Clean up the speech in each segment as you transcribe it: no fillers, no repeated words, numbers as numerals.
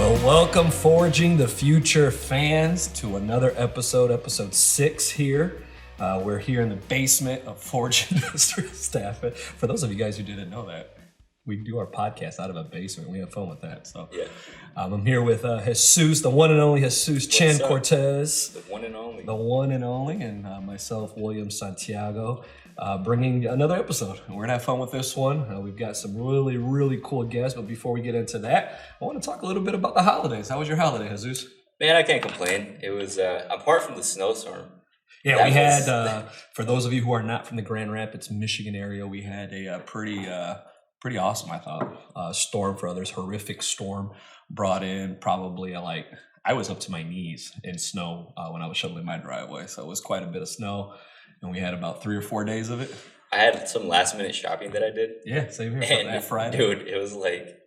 Well, welcome Forging the Future fans to another episode 6 here. We're here in the basement of Forge Industrial Staff. For those of you guys who didn't know that, we do our podcast out of a basement. We have fun with that. So yeah. I'm here with Jesus, the one and only Jesus Chan-Cortes. The one and only. The one and only, and myself, William Santiago, bringing another episode. We're going to have fun with this one. We've got some really, really cool guests. But before we get into that, I want to talk a little bit about the holidays. How was your holiday, Jesus? Man, I can't complain. It was, apart from the snowstorm. Yeah, we had, for those of you who are not from the Grand Rapids, Michigan area, we had a pretty awesome, I thought, storm for others. Horrific storm brought in probably I was up to my knees in snow when I was shoveling my driveway. So it was quite a bit of snow. And we had about 3 or 4 days of it. I had some last minute shopping that I did. Yeah, same here. And that Friday. Dude, it was like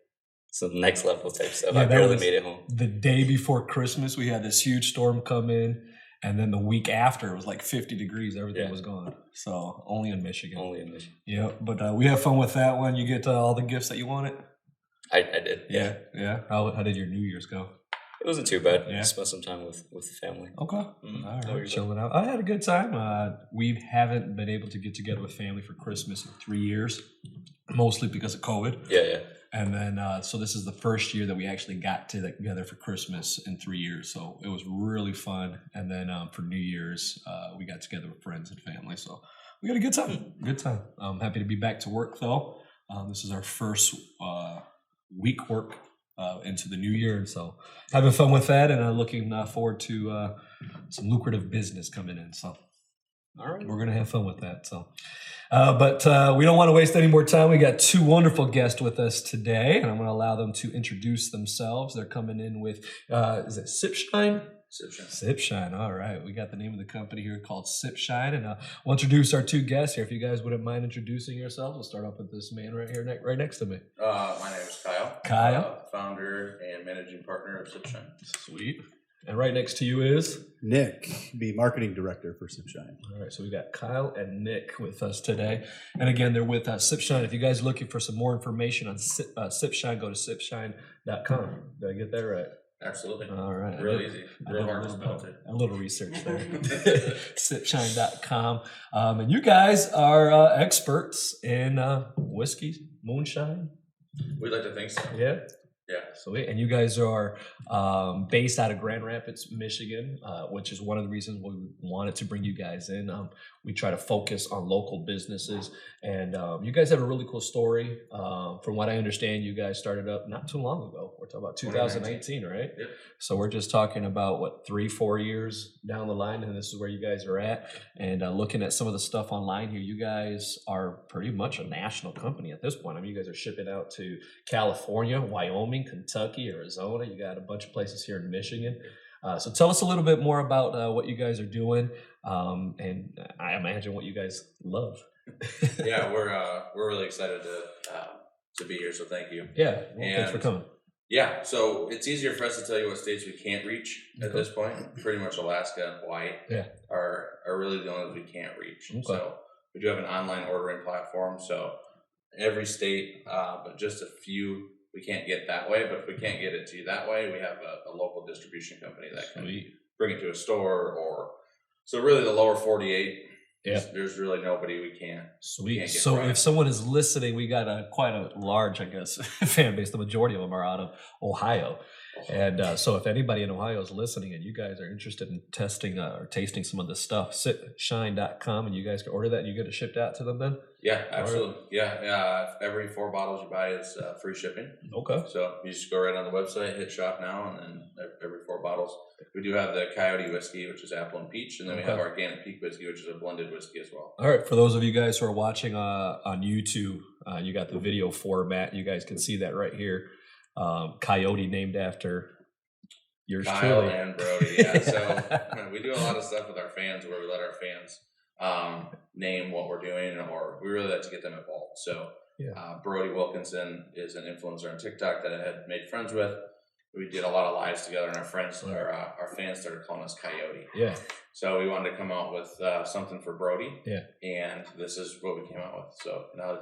some next level type stuff. Yeah, I barely made it home. The day before Christmas, we had this huge storm come in. And then the week after, it was like 50 degrees. Everything was gone. So only in Michigan. Only in Michigan. Yeah, but we have fun with that one. You get all the gifts that you wanted? I did. Yeah. How did your New Year's go? It wasn't too bad. Yeah. Spent some time with the family. Okay. Mm-hmm. All right. Chilling out. I had a good time. We haven't been able to get together with family for Christmas in 3 years, mostly because of COVID. Yeah. And then, so this is the first year that we actually got together for Christmas in 3 years. So it was really fun. And then for New Year's, we got together with friends and family. So we had a good time. Good time. I'm happy to be back to work, though. This is our first week work into the new year. And so having fun with that and looking forward to some lucrative business coming in. So all right, we're going to have fun with that. So, but we don't want to waste any more time. We got 2 wonderful guests with us today, and I'm going to allow them to introduce themselves. They're coming in with, is it Sip Shine? Sip Shine. All right. We got the name of the company here called Sip Shine. And we'll introduce our 2 guests here. If you guys wouldn't mind introducing yourselves, we'll start off with this man right here, right next to me. My name is Kyle. Kyle. Founder and managing partner of Sip Shine. Sweet. And right next to you is? Nick, the marketing director for Sip Shine. All right, so we got Kyle and Nick with us today. And again, they're with Sip Shine. If you guys are looking for some more information on Sip Shine, go to sipshine.com. Did I get that right? Absolutely. All right. Real easy. Real hard to spell too. A little research there. Sipshine.com. And you guys are experts in whiskey, moonshine. We'd like to think so. Yeah. Yeah. Sweet. And you guys are based out of Grand Rapids, Michigan, which is one of the reasons we wanted to bring you guys in. We try to focus on local businesses. And you guys have a really cool story. From what I understand, you guys started up not too long ago. We're talking about 2018, right? Yep. So we're just talking about, 3-4 years down the line, and this is where you guys are at. And looking at some of the stuff online here, you guys are pretty much a national company at this point. I mean, you guys are shipping out to California, Wyoming, Kentucky, Arizona. You got a bunch of places here in Michigan. So tell us a little bit more about what you guys are doing, and I imagine what you guys love. Yeah, we're really excited to be here. So thank you. Yeah, well, thanks for coming. Yeah, so it's easier for us to tell you what states we can't reach at this point. Pretty much Alaska and Hawaii are really the only ones we can't reach. Okay. So we do have an online ordering platform. So every state, but just a few we can't get that way. But if we can't get it to you that way, we have a local distribution company that can bring it to a store. So really the lower 48. Yeah, there's really nobody we can't. Sweet. So if someone is listening, we got quite a large, I guess, fan base. The majority of them are out of Ohio. And so if anybody in Ohio is listening and you guys are interested in testing or tasting some of this stuff, sipshine.com, and you guys can order that and you get it shipped out to them then? Yeah, absolutely. Yeah. Every 4 bottles you buy is free shipping. Okay. So you just go right on the website, hit shop now, and then every 4 bottles. We do have the Coyote whiskey, which is apple and peach, and then we have Organic Peak whiskey, which is a blended whiskey as well. All right. For those of you guys who are watching on YouTube, you got the video format. You guys can see that right here. Coyote named after yours Kyle truly. And Brody. Yeah. So we do a lot of stuff with our fans where we let our fans name what we're doing, or we really like to get them involved. So Brody Wilkinson is an influencer on TikTok that I had made friends with. We did a lot of lives together, and our fans started calling us Coyote. Yeah. So we wanted to come out with something for Brody. Yeah. And this is what we came out with. So now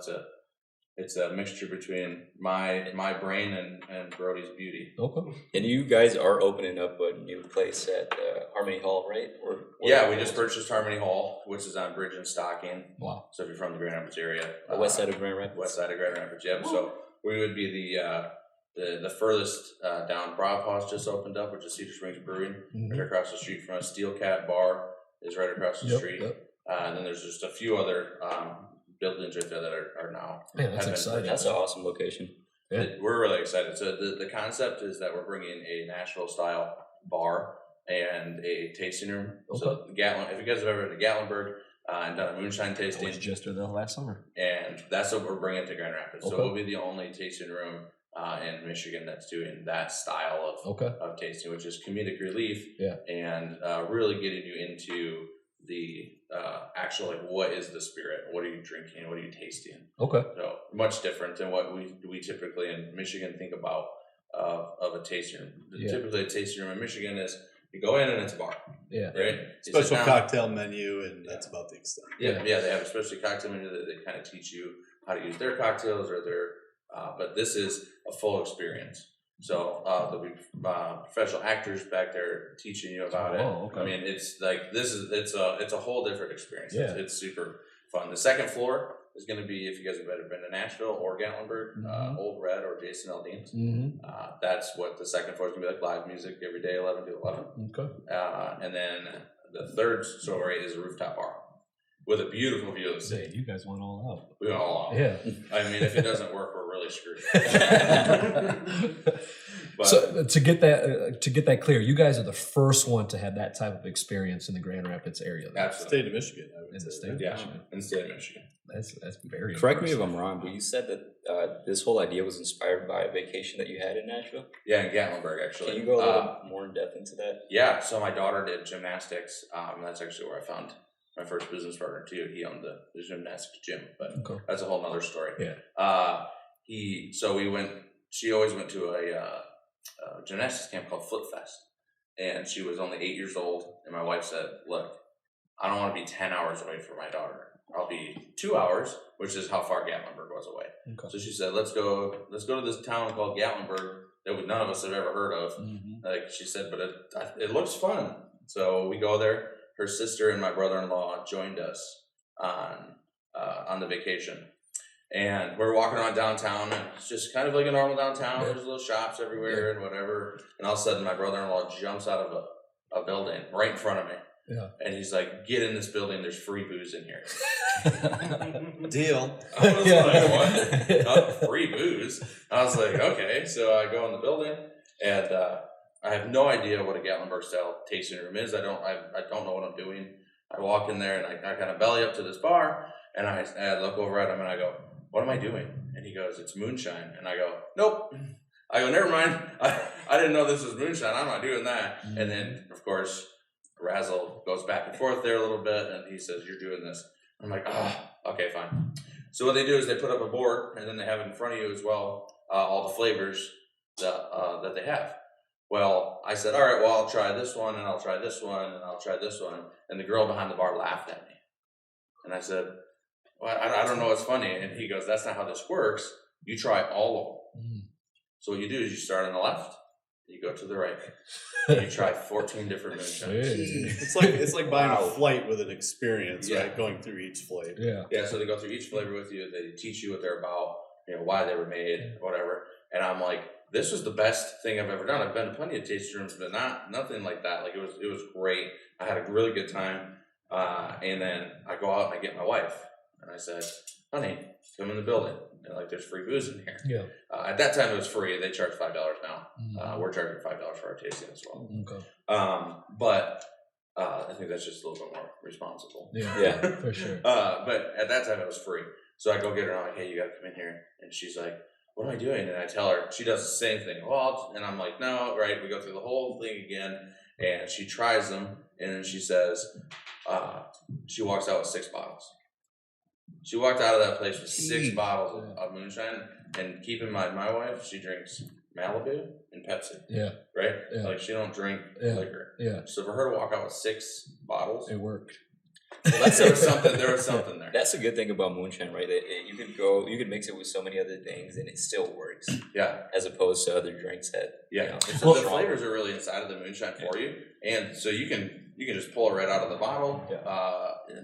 it's a mixture between my brain and Brody's beauty. Okay. And you guys are opening up a new place at Harmony Hall, right? Or Yeah, we just purchased Harmony Hall, which is on Bridge and Stocking. Wow. So if you're from the Grand Rapids area, west side of Grand Rapids. West side of Grand Rapids, yep. So we would be the furthest down. Brauhaus just opened up, which is Cedar Springs Brewing, right across the street from us. Steel Cat Bar is right across the street. Yep. And then there's just a few other buildings right there that are now. Man, that's exciting. That's an awesome location. Yeah. We're really excited. So the concept is that we're bringing a Nashville style bar and a tasting room. Okay. So Gatlin, if you guys have ever been to Gatlinburg and done a moonshine tasting, I was just there last summer, and that's what we're bringing to Grand Rapids. Okay. So we'll be the only tasting room in Michigan that's doing that style of tasting, which is comedic relief, and really getting you into the actual, like, what is the spirit? What are you drinking? What are you tasting? Okay. So much different than what we typically in Michigan think about of a tasting room. Typically, a tasting room in Michigan is you go in and it's a bar. Yeah. Right. Special cocktail menu, and that's about the extent. Yeah. They have a special cocktail menu that they kind of teach you how to use their cocktails or their. But this is a full experience. So there'll be professional actors back there teaching you about it. Okay. I mean, it's like it's a whole different experience. Yeah. It's super fun. The second floor is going to be, if you guys have ever been to Nashville or Gatlinburg, Old Red or Jason Aldean's. That's what the second floor is going to be like, live music every day, 11 to 11. Okay. And then the third story is a rooftop bar with a beautiful view of the city. You guys went all out. We went all out. Yeah. I mean, if it doesn't work, we're really screwed. So to get that clear, you guys are the first one to have that type of experience in the Grand Rapids area. Absolutely. State of Michigan. I would say. The state of Michigan. In the state of Michigan. That's very. Correct me if I'm wrong, but you said that this whole idea was inspired by a vacation that you had in Nashville. Yeah, in Gatlinburg, actually. Can you go a little more in depth into that? Yeah. So my daughter did gymnastics. That's actually where I found my first business partner too. He owned the gymnastics gym, but that's a whole nother story. Yeah. She always went to a gymnastics camp called Flip Fest, and she was only 8 years old. And my wife said, "Look, I don't want to be 10 hours away from my daughter. I'll be 2 hours, which is how far Gatlinburg was away." Okay. So she said, "Let's go to this town called Gatlinburg that none of us have ever heard of." Like she said, but it looks fun. So we go there. Her sister and my brother-in-law joined us on the vacation. And we're walking around downtown, and it's just kind of like a normal downtown. There's little shops everywhere and whatever. And all of a sudden, my brother-in-law jumps out of a building right in front of me. Yeah. And he's like, "Get in this building. There's free booze in here." Deal. I was like, "What? Not free booze?" I was like, "Okay." So I go in the building, and I have no idea what a Gatlinburg style tasting room is. I don't know what I'm doing. I walk in there, and I kind of belly up to this bar, and I look over at him, and I go, "What am I doing?" And he goes, "It's moonshine." And I go, "Nope." I go, "Never mind. I didn't know this was moonshine. I'm not doing that." And then, of course, Razzle goes back and forth there a little bit, and he says, "You're doing this." I'm like, okay, fine. So what they do is they put up a board, and then they have it in front of you as well, all the flavors that they have. Well, I said, "All right, well, I'll try this one, and I'll try this one, and I'll try this one." And the girl behind the bar laughed at me. And I said, "Well, I don't know what's funny." And he goes, "That's not how this works. You try all of them." So what you do is you start on the left, you go to the right, and you try 14 different moonshines. It's like buying a flight with an experience, right? Going through each flavor. Yeah. So they go through each flavor with you. They teach you what they're about, why they were made, whatever. And I'm like, this was the best thing I've ever done. I've been to plenty of tasting rooms, but nothing like that. Like it was great. I had a really good time. And then I go out and I get my wife, and I said, "Honey, come in the building. There's free booze in here." Yeah. At that time, it was free. They charge $5 now. We're charging $5 for our tasting as well. Okay. But I think that's just a little bit more responsible. Yeah, for sure. But at that time, it was free. So I go get her, and I'm like, "Hey, you got to come in here." And she's like, "What am I doing?" And I tell her, she does the same thing. And I'm like, "No," right? We go through the whole thing again, and she tries them, and then she says, she walks out with 6 bottles. She walked out of that place with 6 bottles of moonshine. And keep in mind, my wife, she drinks Malibu and Pepsi. Yeah. Right? Yeah. Like she don't drink liquor. Yeah. So for her to walk out with 6 bottles, it worked. Well, There was something there. That's a good thing about moonshine, right? You could mix it with so many other things and it still works. Yeah. As opposed to other drinks that, So the flavors are really inside of the moonshine for you, and so you can just pull it right out of the bottle.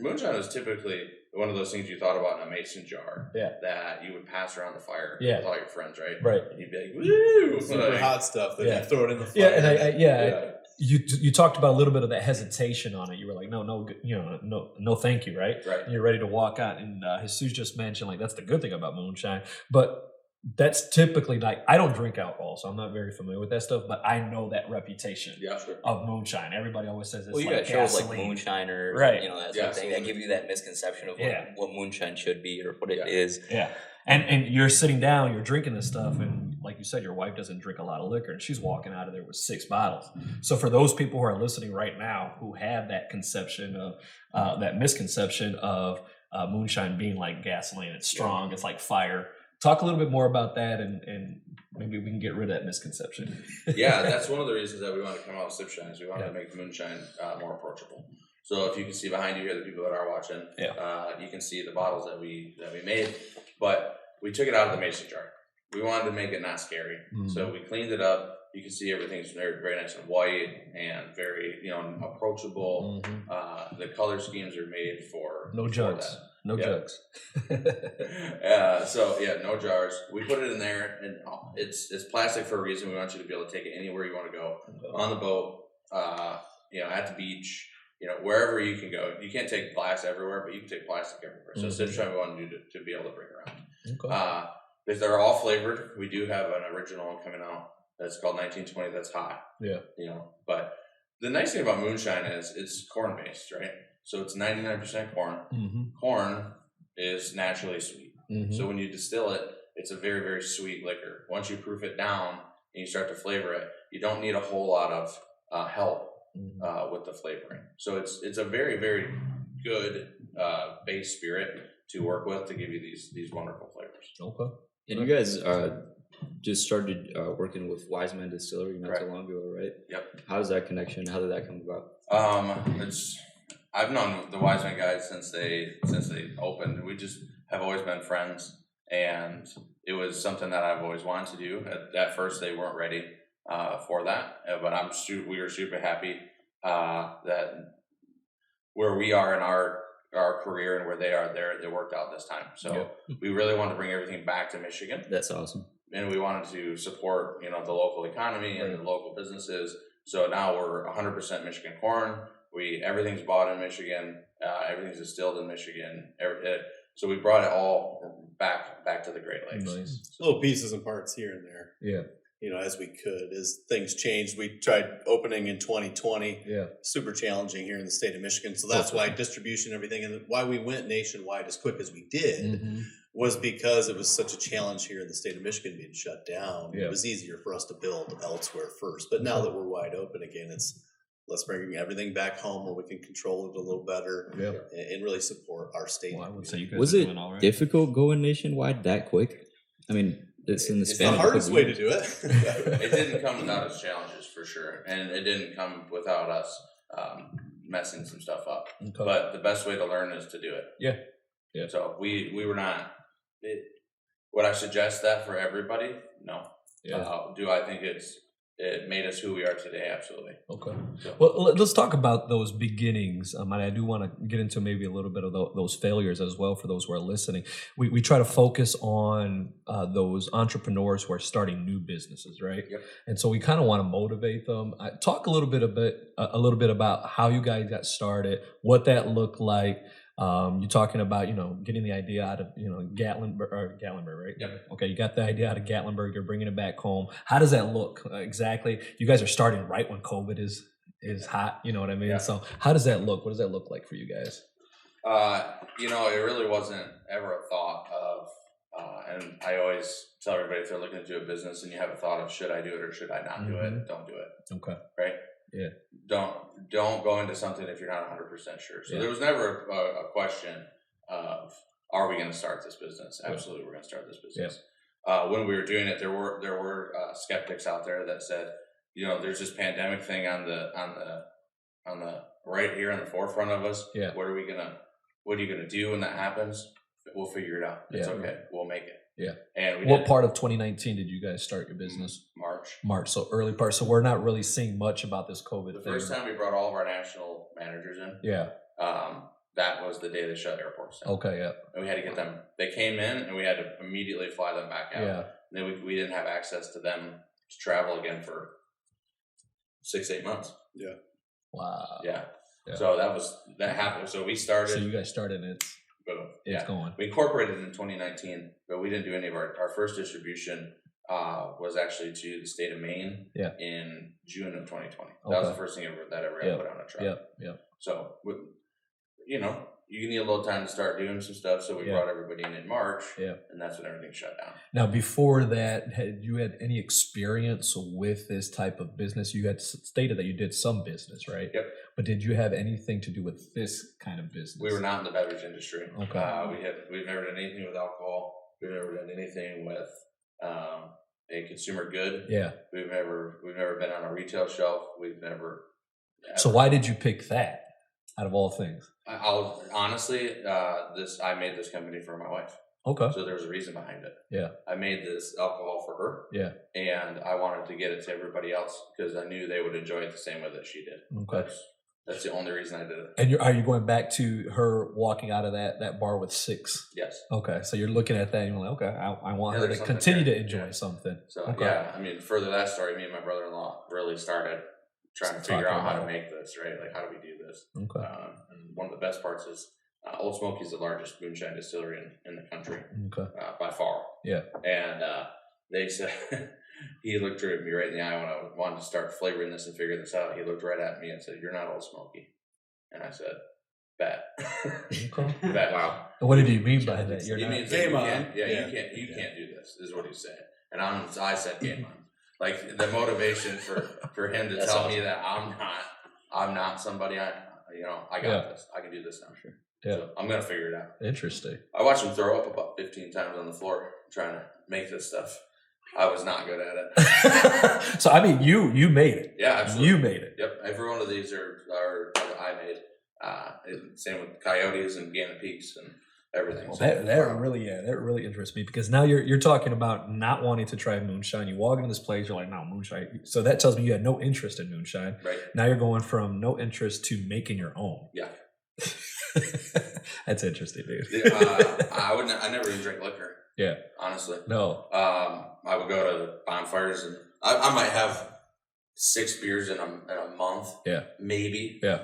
Moonshine is typically one of those things you thought about in a mason jar that you would pass around the fire with all your friends, right? Right. And you'd be like, woo! Super hot stuff, then you throw it in the fire. And you talked about a little bit of that hesitation on it. You were like, no, thank you, right? Right. And you're ready to walk out. And Jesus just mentioned, like, that's the good thing about moonshine. But that's typically, like, I don't drink alcohol, so I'm not very familiar with that stuff, but I know that reputation of moonshine. Everybody always says it's you like got shows like gasoline. Moonshiners, right? That sort of thing that give you that misconception of what moonshine should be or what it is. Yeah. And you're sitting down, you're drinking this stuff, and like you said, your wife doesn't drink a lot of liquor, and she's walking out of there with 6 bottles. So for those people who are listening right now who have that conception of that misconception of moonshine being like gasoline, it's strong, it's like fire. Talk a little bit more about that, and maybe we can get rid of that misconception. That's one of the reasons that we want to come out with Sip Shine is we want to make moonshine more approachable. So if you can see behind you here, the people that are watching, you can see the bottles that we made, but we took it out of the mason jar. We wanted to make it not scary, so we cleaned it up. You can see everything's very, very nice and white and very approachable. The color schemes are made for no jugs. No jugs. No jars. We put it in there, and it's plastic for a reason. We want you to be able to take it anywhere you want to go, on the boat, at the beach, wherever you can go. You can't take glass everywhere, but you can take plastic everywhere. So Sip Shine we want you to be able to bring around. Because they're all flavored. We do have an original one coming out that's called 1920. That's hot. But the nice thing about moonshine is it's corn based, right? So it's 99% corn. Corn is naturally sweet. So when you distill it, it's a very, very sweet liquor. Once you proof it down and you start to flavor it, you don't need a whole lot of help with the flavoring. So it's a very, very good base spirit to work with to give you these wonderful flavors. Okay. And you guys just started working with Wiseman Distillery not too long ago, right? Yep. How's that connection? How did that come about? I've known the Wiseman guys since they opened. We just have always been friends, and it was something that I've always wanted to do. At first, they weren't ready for that, but we were super happy that where we are in our career and where they are there, it worked out this time. So we really wanted to bring everything back to Michigan. That's awesome. And we wanted to support, the local economy and the local businesses. So now we're 100% Michigan corn. Everything's bought in Michigan. Everything's distilled in Michigan. So we brought it all back to the Great Lakes. Nice. Little pieces and parts here and there. Yeah. As we could, as things changed. We tried opening in 2020. Yeah. Super challenging here in the state of Michigan. So that's why distribution, everything, and why we went nationwide as quick as we did was because it was such a challenge here in the state of Michigan being shut down. It was easier for us to build elsewhere first. But now that we're wide open again, let's bring everything back home where we can control it a little better and really support our state. Well, I would say you guys was are it doing all right. difficult going nationwide that quick? I mean, it's in the span. It's the hardest way to do it. It didn't come without its challenges for sure, and it didn't come without us messing some stuff up. Okay. But the best way to learn is to do it. Yeah. So we were not. Would I suggest that for everybody? No. Do I think it made us who we are today? Absolutely. Okay. Well, let's talk about those beginnings. And I do want to get into maybe a little bit of those failures as well for those who are listening. We try to focus on those entrepreneurs who are starting new businesses, right? Yep. And so we kind of want to motivate them. Talk a little bit about how you guys got started, what that looked like. You're talking about, getting the idea out of, Gatlinburg, right? Yep. Okay, you got the idea out of Gatlinburg, you're bringing it back home. How does that look exactly? You guys are starting right when COVID is hot, you know what I mean? Yeah. So how does that look? What does that look like for you guys? It really wasn't ever a thought of, and I always tell everybody if they're looking to do a business and you have a thought of should I do it or should I not do it, don't do it. Okay. Right? Yeah. Don't go into something if you're not 100% sure. So there was never a question of are we going to start this business? Absolutely, we're going to start this business. Yeah. When we were doing it, there were skeptics out there that said, there's this pandemic thing on the right here in the forefront of us. Yeah. What are you gonna do when that happens? We'll figure it out. It's okay. We'll make it. Yeah. And what part of 2019 did you guys start your business? March. So early part. So we're not really seeing much about this COVID The first time we brought all of our national managers in. Yeah. That was the day they shut airports down. Okay. Yeah. And we had to get them. They came in, and we had to immediately fly them back out. Yeah. And then we didn't have access to them to travel again for 6-8 months. Yeah. Wow. Yeah. So that happened. So we started. So you guys started it. Boom. It's going. We incorporated in 2019, but we didn't do any of our first distribution. Was actually to the state of Maine. Yeah. In June of 2020. Okay. That was the first thing that ever got put on a truck. Yeah. Yeah. So you need a little time to start doing some stuff. So we brought everybody in March. Yeah. And that's when everything shut down. Now, before that, had you had any experience with this type of business? You had stated that you did some business, right? Yep. But did you have anything to do with this kind of business? We were not in the beverage industry. Okay. We've never done anything with alcohol. We've never done anything with a consumer good. Yeah. We've never been on a retail shelf. We've never. So why did you pick that out of all things? I'll honestly, I made this company for my wife. Okay. So there was a reason behind it. Yeah. I made this alcohol for her. Yeah. And I wanted to get it to everybody else because I knew they would enjoy it the same way that she did. Okay. That's the only reason I did it. And are you going back to her walking out of that bar with 6? Yes. Okay. So you're looking at that and you're like, okay, I want her to continue to enjoy something. So okay. I mean, further that story, me and my brother-in-law really started trying to figure out how to make this, right? Like, how do we do this? Okay. And one of the best parts is Old Smoky is the largest moonshine distillery in the country. Okay. By far. Yeah. And they said, he looked at me right in the eye when I wanted to start flavoring this and figure this out. He looked right at me and said, "You're not Old Smoky." And I said, "Bet." Okay. Bet. Wow. And what did he mean by that? You're he not. means game on. You can't do this, is what he's saying. And I said game on. Like the motivation for him to tell me that I'm not somebody I got this. I can do this now. Sure. Yeah. So I'm gonna figure it out. Interesting. I watched him throw up about 15 times on the floor trying to make this stuff. I was not good at it. So I mean, you made it. Yeah, absolutely. You made it. Yep. Every one of these are I made. Same with Coyotes and Gannett Peaks and everything. Well, that really interests me because now you're talking about not wanting to try moonshine. You walk into this place, you're like, no, moonshine. So that tells me you had no interest in moonshine. Right. Now you're going from no interest to making your own. Yeah. That's interesting, dude. I never even drink liquor. Yeah. Honestly. No. I would go to bonfires and I might have 6 beers in a month. Yeah. Maybe. Yeah.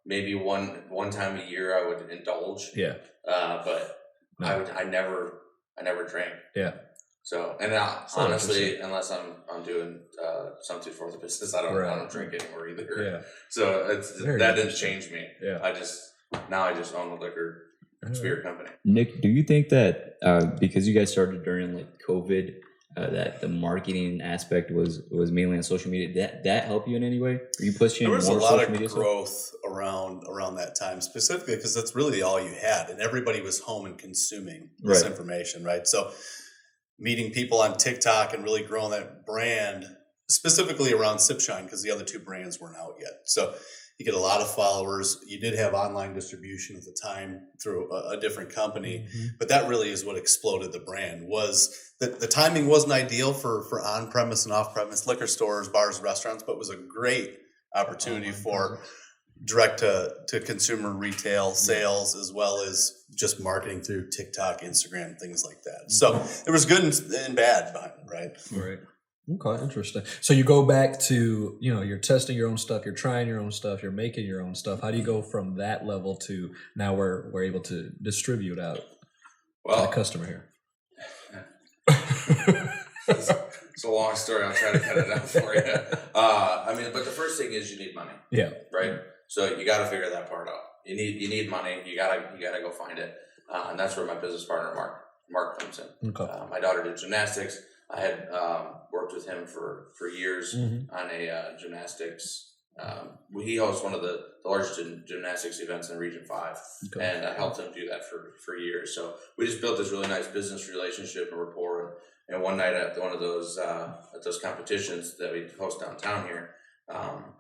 Maybe one time a year I would indulge. Yeah. But no. I never drank. Yeah. So honestly, unless I'm doing something for the business, I don't drink anymore either. Yeah. So that didn't change me. Yeah. I just own the liquor spirit company. Nick, do you think that because you guys started during like COVID, that the marketing aspect was mainly on social media, that helped you in any way? Are you pushing there was more a lot social of media growth around that time, specifically because that's really all you had, and everybody was home and consuming this information, right? So meeting people on TikTok and really growing that brand, specifically around Sip Shine, because the other 2 brands weren't out yet. So you get a lot of followers. You did have online distribution at the time through a different company, but that really is what exploded the brand. Was the timing wasn't ideal for on-premise and off-premise liquor stores, bars, restaurants, but it was a great opportunity for direct to consumer retail sales, as well as just marketing through TikTok, Instagram, things like that. So there was good and bad behind it, right? Right. Okay, interesting. So you go back to, you're testing your own stuff, you're trying your own stuff, you're making your own stuff. How do you go from that level to now we're able to distribute out to the customer here? It's a long story. I'll try to cut it out for you. But the first thing is you need money. Yeah. Right. So you got to figure that part out. You need money. You gotta go find it, and that's where my business partner Mark comes in. Okay. My daughter did gymnastics. I had worked with him for years on a gymnastics. He hosts one of the largest gymnastics events in Region 5, and I helped him do that for years. So we just built this really nice business relationship and rapport. And one night at one of those competitions that we host downtown here,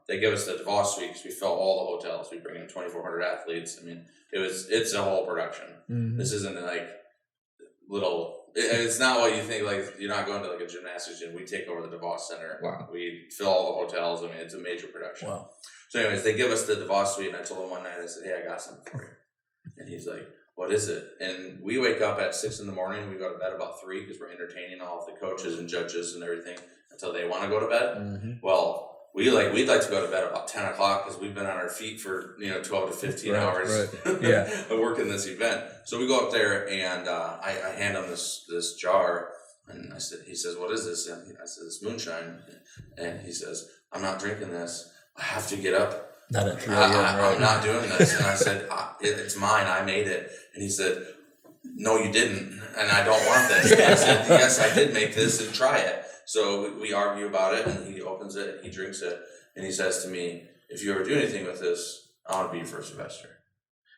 they give us the DeVos suite because we fill all the hotels. We bring in 2,400 athletes. I mean, it's a whole production. Mm-hmm. This isn't like little. It's not what you think. Like, you're not going to like a gymnastics gym. We take over the DeVos Center. Wow. We fill all the hotels. I mean, it's a major production. Wow. So, anyways, they give us the DeVos suite, and I told him one night, I said, "Hey, I got something for you." And he's like, "What is it?" And we wake up at 6 a.m. We go to bed about 3 because we're entertaining all of the coaches and judges and everything until they want to go to bed. Mm-hmm. Well, we'd like to go to bed about 10 o'clock because we've been on our feet for 12 to 15 hours of working this event. So we go up there and I hand him this jar, and he says, "What is this?" And I said, "It's moonshine." And he says, "I'm not drinking this. I have to get up. Not at 3 a.m. I'm not doing this." And I said, "It's mine. I made it." And he said, "No, you didn't. And I don't want this." And I said, "Yes, I did make this, and try it." So we argue about it, and he opens it, he drinks it, and he says to me, "If you ever do anything with this, I want to be your first investor."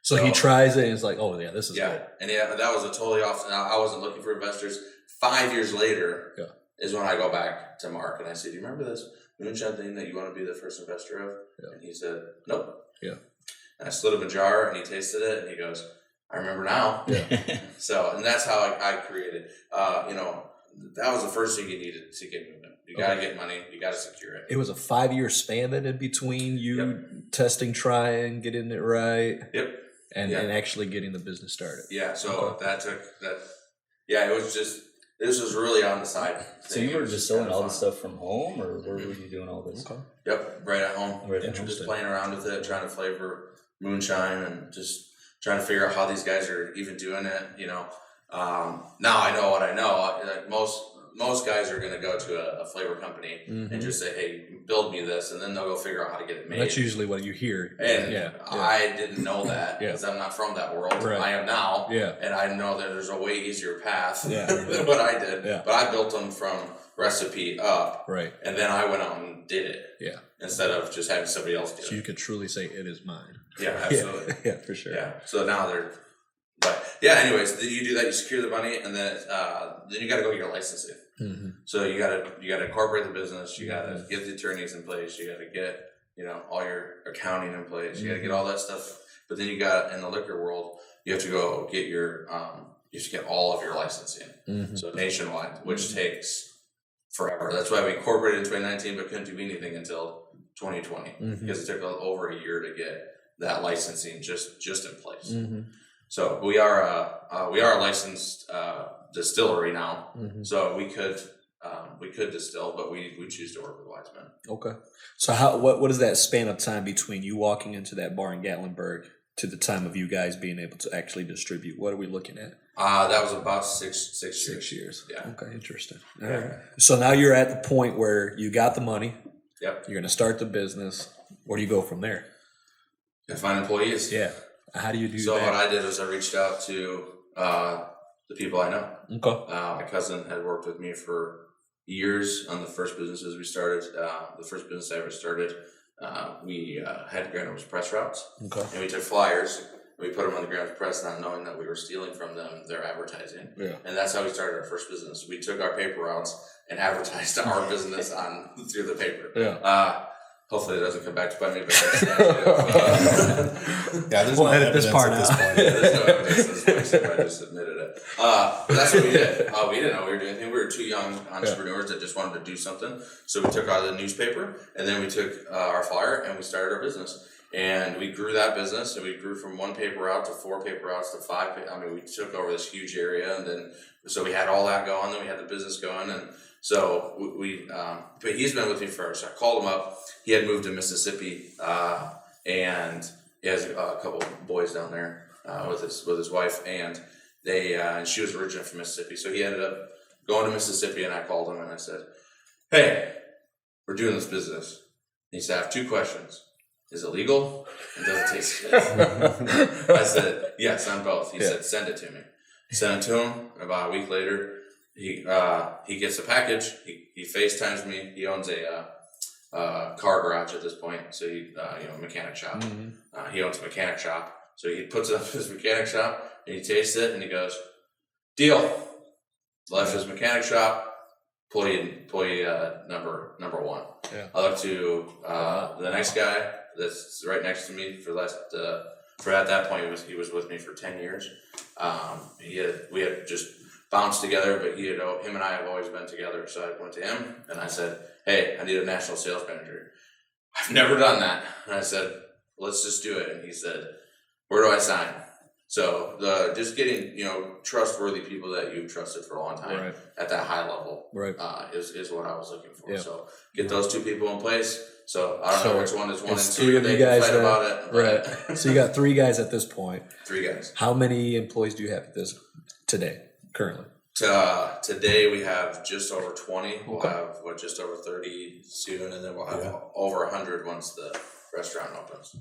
So he tries it, and he's like, "Oh yeah, this is good." And that was a totally off. I wasn't looking for investors. 5 years later is when I go back to Mark and I say, "Do you remember this moonshine thing that you want to be the first investor of?" Yeah. And he said, "Nope." Yeah. And I slid him a jar, and he tasted it, and he goes, "I remember now." Yeah. So, and that's how I created. That was the first thing you needed to get moving. You got to get money. You got to secure it. It was a 5-year span then in between you testing, trying, getting it right. Yep. And actually getting the business started. Yeah. So that took that. Yeah. It was just, this was really on the side. So you were just selling all this stuff from home, or where were you doing all this? Okay. Yep. Right at home. Right at home. Just playing around with it, trying to flavor moonshine and just trying to figure out how these guys are even doing it. Now I know what I know. Like most guys are going to go to a flavor company and just say, "Hey, build me this," and then they'll go figure out how to get it made. That's usually what you hear. And I didn't know that because I'm not from that world. Right. I am now. Yeah. And I know that there's a way easier path than what I did. Yeah. But I built them from recipe up. Right. And then I went out and did it. Yeah. Instead of just having somebody else do it. So you could truly say it is mine. Yeah, absolutely. Yeah, for sure. Yeah. So now but yeah, anyways, you do that, you secure the money, and then you got to go get your licensing. Mm-hmm. So you got to incorporate the business, you got to get the attorneys in place, you got to get all your accounting in place, you got to get all that stuff. But then you got, in the liquor world, you have to go get you have to get all of your licensing. Mm-hmm. So nationwide, which takes forever. That's why we incorporated in 2019, but couldn't do anything until 2020 because it took over a year to get that licensing just in place. Mm-hmm. So we are a licensed distillery now. Mm-hmm. So we could distill, but we choose to work with Wiseman. Okay. So what is that span of time between you walking into that bar in Gatlinburg to the time of you guys being able to actually distribute? What are we looking at? That was about six years. 6 years. Yeah. Okay, interesting. All right. So now you're at the point where you got the money. Yep. You're going to start the business. Where do you go from there? You find employees. Yeah. How do you do that? So what I did was I reached out to the people I know. Okay. My cousin had worked with me for years on the first businesses we started. The first business I ever started, we had Grand Rapids press routes. Okay. And we took flyers and we put them on the Grand Rapids press, not knowing that we were stealing from them their advertising. Yeah. And that's how we started our first business. We took our paper routes and advertised our business through the paper. Yeah. Hopefully it doesn't come back to bite me, but there's no evidence this part at this out. point. There's no evidence at this point, I just admitted it. But that's what we did. We didn't know we were doing anything. We were two young entrepreneurs that just wanted to do something. So we took out the newspaper, and then we took our flyer, and we started our business. And we grew that business, and we grew from 1 paper route to 4 paper routes to 5. We took over this huge area, and then so we had all that going. Then we had the business going, and so but he's been with me first. I called him up. He had moved to Mississippi, and he has a couple boys down there with his wife, and and she was originally from Mississippi. So he ended up going to Mississippi, and I called him and I said, "Hey, we're doing this business." And he said, "I have 2 questions. Is it legal? And does it taste good?" I said, "Yes, on both." He said, "Send it to me." Sent it to him. About a week later, he gets a package. He FaceTimes me. He owns a car garage at this point, so mechanic shop. Mm-hmm. He owns a mechanic shop, so he puts it up in his mechanic shop and he tastes it and he goes, "Deal." Left his mechanic shop, employee number one. Yeah. I look to the next guy that's right next to me for at that point he was with me for 10 years. We had just bounced together, but him and I have always been together. So I went to him and I said, "Hey, I need a national sales manager. I've never done that." And I said, "Let's just do it." And he said, "Where do I sign?" So just getting trustworthy people that you've trusted for a long time at that high level is what I was looking for. Yeah. So get those two people in place. So I don't know which one is 1 and 2. They can fight about it. Right. So you got 3 guys at this point. 3 guys. How many employees do you have at this currently? Today we have just over 20. We'll have just over 30 soon, and then we'll have over 100 once the restaurant opens.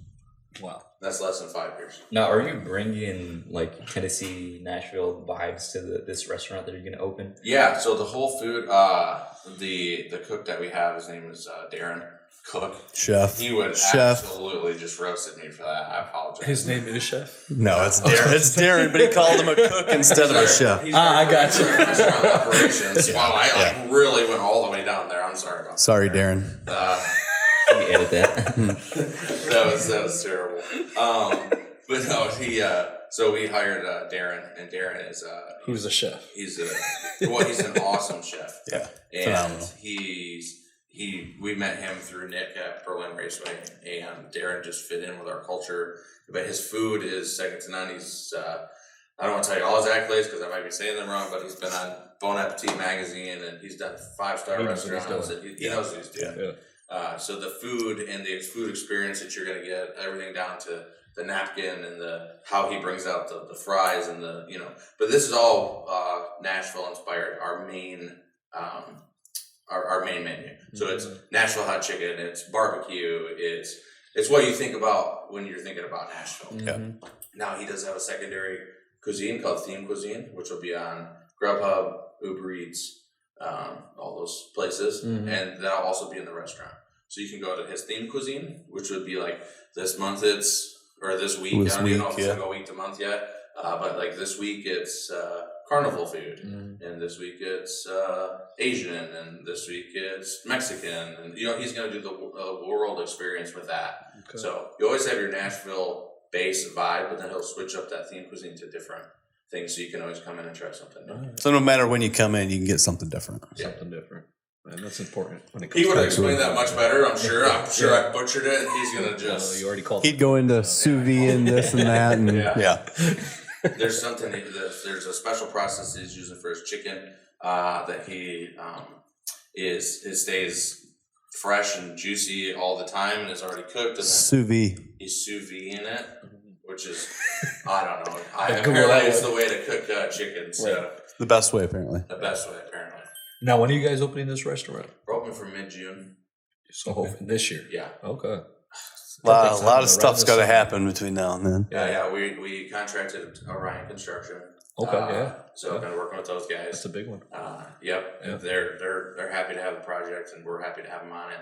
Wow, that's less than 5 years. Now, are you bringing like Tennessee, Nashville vibes to this restaurant that you're going to open? Yeah. So the whole food, the cook that we have, his name is Darren Cook. Chef. He would absolutely just roasted me for that. I apologize. His name is Chef? No, it's Darren. It's Darren, but he called him a cook instead of a chef. I got you. Restaurant operations. Wow, I really went all the way down there. I'm sorry about that. Sorry, Darren. Can you edit that? that was terrible. But no, so we hired Darren, and Darren is who's a chef? He's an awesome chef. Yeah, and phenomenal. We met him through Nick at Berlin Raceway, and Darren just fit in with our culture. But his food is second to none. He's I don't want to tell you all his accolades because I might be saying them wrong, but he's been on Bon Appetit magazine, and he's done 5-star restaurants. He knows what he's doing. Yeah. So the food and the food experience that you're going to get, everything down to the napkin and how he brings out the fries and but this is all Nashville inspired. Our main menu. So it's Nashville hot chicken. It's barbecue. It's what you think about when you're thinking about Nashville. Mm-hmm. Now he does have a secondary cuisine called Theme Cuisine, which will be on Grubhub, Uber Eats, all those places, and that'll also be in the restaurant. So you can go to his Theme Cuisine, which would be like this month or this week. I don't even know if it's going to go week to month yet, but like this week it's carnival food, and this week it's Asian, and this week it's Mexican, and he's going to do the world experience with that. Okay. So you always have your Nashville base vibe, but then he'll switch up that Theme Cuisine to different things, so you can always come in and try something new. So no matter when you come in, you can get something different. Something different. And that's important when it comes. He would have explained that much better. I'm sure I butchered it, and he's gonna just. You already called. He'd go into sous vide and this and that, and There's something. There's a special process he's using for his chicken that he stays fresh and juicy all the time, and is already cooked. And sous vide. He's sous vide in it, which is I don't know. Apparently, it's the way to cook chicken. So the best way, apparently. The best way, apparently. Now, when are you guys opening this restaurant? We're open for mid-June. So hopefully this year. Yeah. Okay. A lot of stuff's got to happen between now and then. Yeah. We contracted Orion Construction. Okay. So I've been working with those guys. That's a big one. Yep. Yeah. They're happy to have the project, and we're happy to have them on it.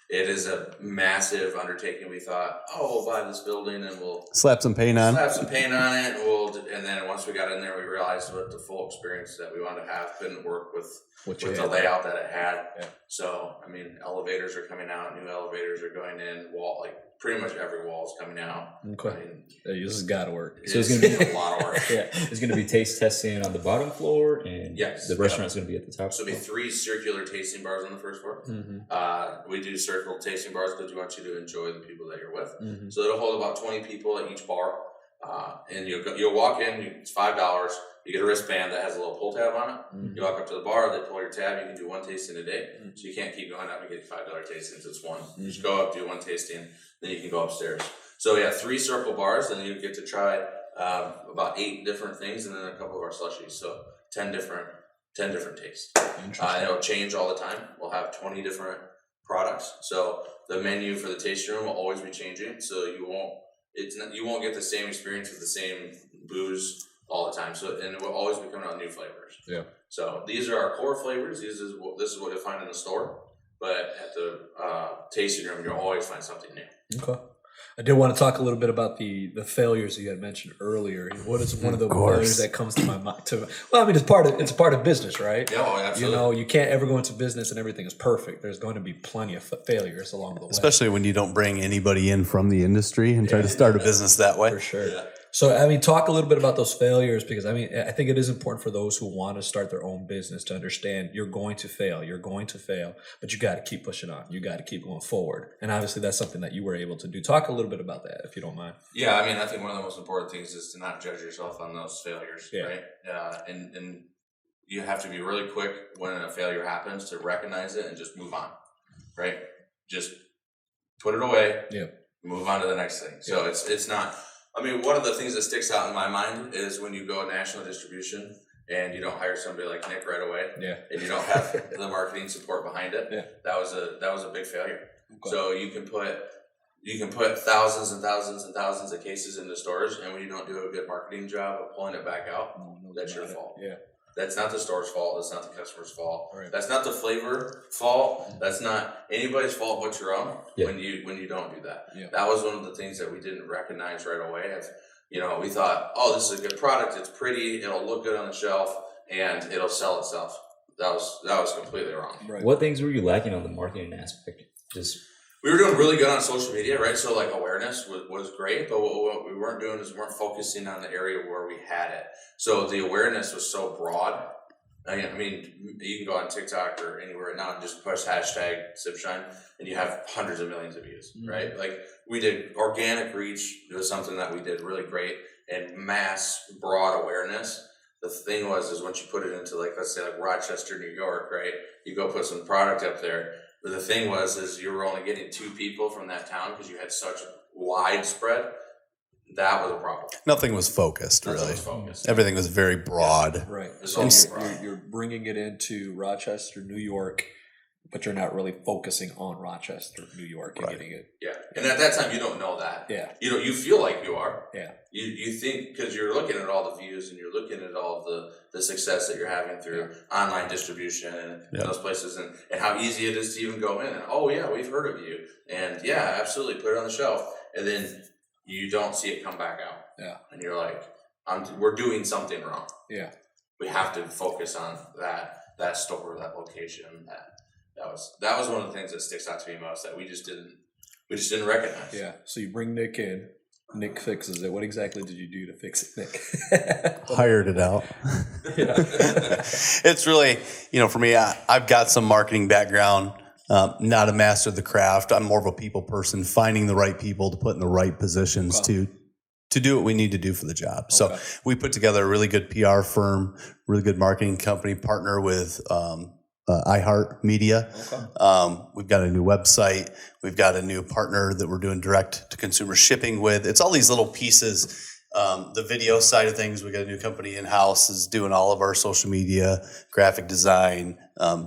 It is a massive undertaking. We thought, we'll buy this building and we'll slap some paint on it. And then once we got in there, we realized what the full experience that we wanted to have couldn't work with the layout that it had. Yeah. So, elevators are coming out, new elevators are going in, pretty much every wall is coming out. Okay. This has got to work. So it's going to be a lot of work. Yeah. There's going to be taste testing on the bottom floor, and the restaurant's going to be at the top. So it'll be 3 circular tasting bars on the first floor. Mm-hmm. We do circle tasting bars because we want you to enjoy the people that you're with. Mm-hmm. So it'll hold about 20 people at each bar. And you'll walk in, it's $5. You get a wristband that has a little pull tab on it. Mm-hmm. You walk up to the bar, they pull your tab. You can do 1 tasting a day. Mm-hmm. So you can't keep going up and get $5 tastings. It's one. Mm-hmm. You just go up, do 1 tasting, then you can go upstairs. So 3 circle bars, then you get to try about 8 different things, and then a couple of our slushies. So 10 different tastes. It'll change all the time. We'll have 20 different products. So the menu for the tasting room will always be changing. So you won't get the same experience with the same booze all the time. So, and it will always be coming out with new flavors. Yeah. So these are our core flavors. This is what you'll find in the store. But at the tasting room, you'll always find something new. Okay. I did want to talk a little bit about the failures you had mentioned earlier. What is one of the failures that comes to my mind? Well, I mean, it's a part of business, right? Yeah, absolutely. You know, you can't ever go into business and everything is perfect. There's going to be plenty of failures along the way. Especially when you don't bring anybody in from the industry and try to start a business that way. For sure. Yeah. So, I mean, talk a little bit about those failures, because I mean, I think it is important for those who want to start their own business to understand you're going to fail, but you got to keep pushing on. You got to keep going forward. And obviously that's something that you were able to do. Talk a little bit about that, if you don't mind. Yeah. I mean, I think one of the most important things is to not judge yourself on those failures, right? And you have to be really quick when a failure happens to recognize it and just move on, right? Just put it away. Yeah. Move on to the next thing. So it's not. I mean, one of the things that sticks out in my mind is when you go national distribution and you don't hire somebody like Nick right away, and you don't have the marketing support behind it. Yeah. That was a big failure. Okay. So you can put thousands and thousands and thousands of cases into stores, and when you don't do a good marketing job of pulling it back out, that's your fault. Yeah. That's not the store's fault. That's not the customer's fault. Right. That's not the flavor fault. That's not anybody's fault but your own when you don't do that. Yeah. That was one of the things that we didn't recognize right away. We thought, oh, this is a good product. It's pretty. It'll look good on the shelf, and it'll sell itself. That was completely wrong. Right. What things were you lacking on the marketing aspect? We were doing really good on social media, right? So like awareness was great, but what we weren't doing is we weren't focusing on the area where we had it. So the awareness was so broad. I mean, you can go on TikTok or anywhere right now and just push hashtag Sip Shine, and you have hundreds of millions of views, right? Like we did organic reach. It was something that we did really great, and mass broad awareness. The thing is once you put it into let's say Rochester, New York, right? You go put some product up there. But the thing is you were only getting 2 people from that town because you had such widespread. That was a problem. Nothing was focused, really. Everything was very broad. Right. So you're bringing it into Rochester, New York, but you're not really focusing on Rochester, New York, and getting it. Yeah. And at that time, you don't know that. Yeah. You feel like you are. Yeah. You think, because you're looking at all the views and you're looking at all the success that you're having through online distribution and those places and how easy it is to even go in and, oh, yeah, we've heard of you. And yeah, absolutely, put it on the shelf. And then you don't see it come back out. Yeah. And you're like, we're doing something wrong. Yeah. We have to focus on that store, that location, That was one of the things that sticks out to me most that we just didn't recognize. Yeah. So you bring Nick in. Nick fixes it. What exactly did you do to fix it, Nick? Hired it out. It's really, for me, I've got some marketing background, not a master of the craft. I'm more of a people person, finding the right people to put in the right positions to do what we need to do for the job. Okay. So we put together a really good PR firm, really good marketing company, partner with iHeart Media. Okay. We've got a new website. We've got a new partner that we're doing direct to consumer shipping with. It's all these little pieces. The video side of things, we got a new company in-house is doing all of our social media, graphic design,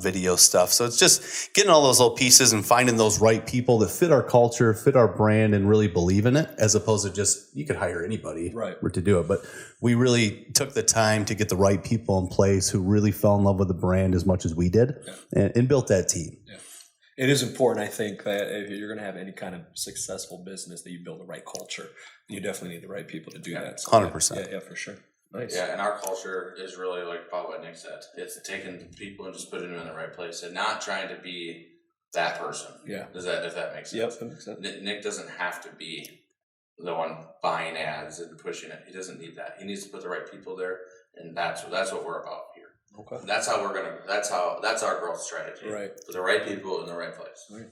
video stuff. So it's just getting all those little pieces and finding those right people that fit our culture, fit our brand, and really believe in it, as opposed to just, you could hire anybody to do it. But we really took the time to get the right people in place who really fell in love with the brand as much as we did and built that team. Yeah. It is important, I think, that if you're going to have any kind of successful business, that you build the right culture. You definitely need the right people to do that. So 100%. Yeah, for sure. Nice. Yeah, and our culture is really like what Nick said. It's taking people and just putting them in the right place and not trying to be that person. Yeah. If that makes sense? Yep, that makes sense. Nick doesn't have to be the one buying ads and pushing it. He doesn't need that. He needs to put the right people there, and that's what we're about here. Okay. That's our growth strategy. Right. Put the right people in the right place. Right.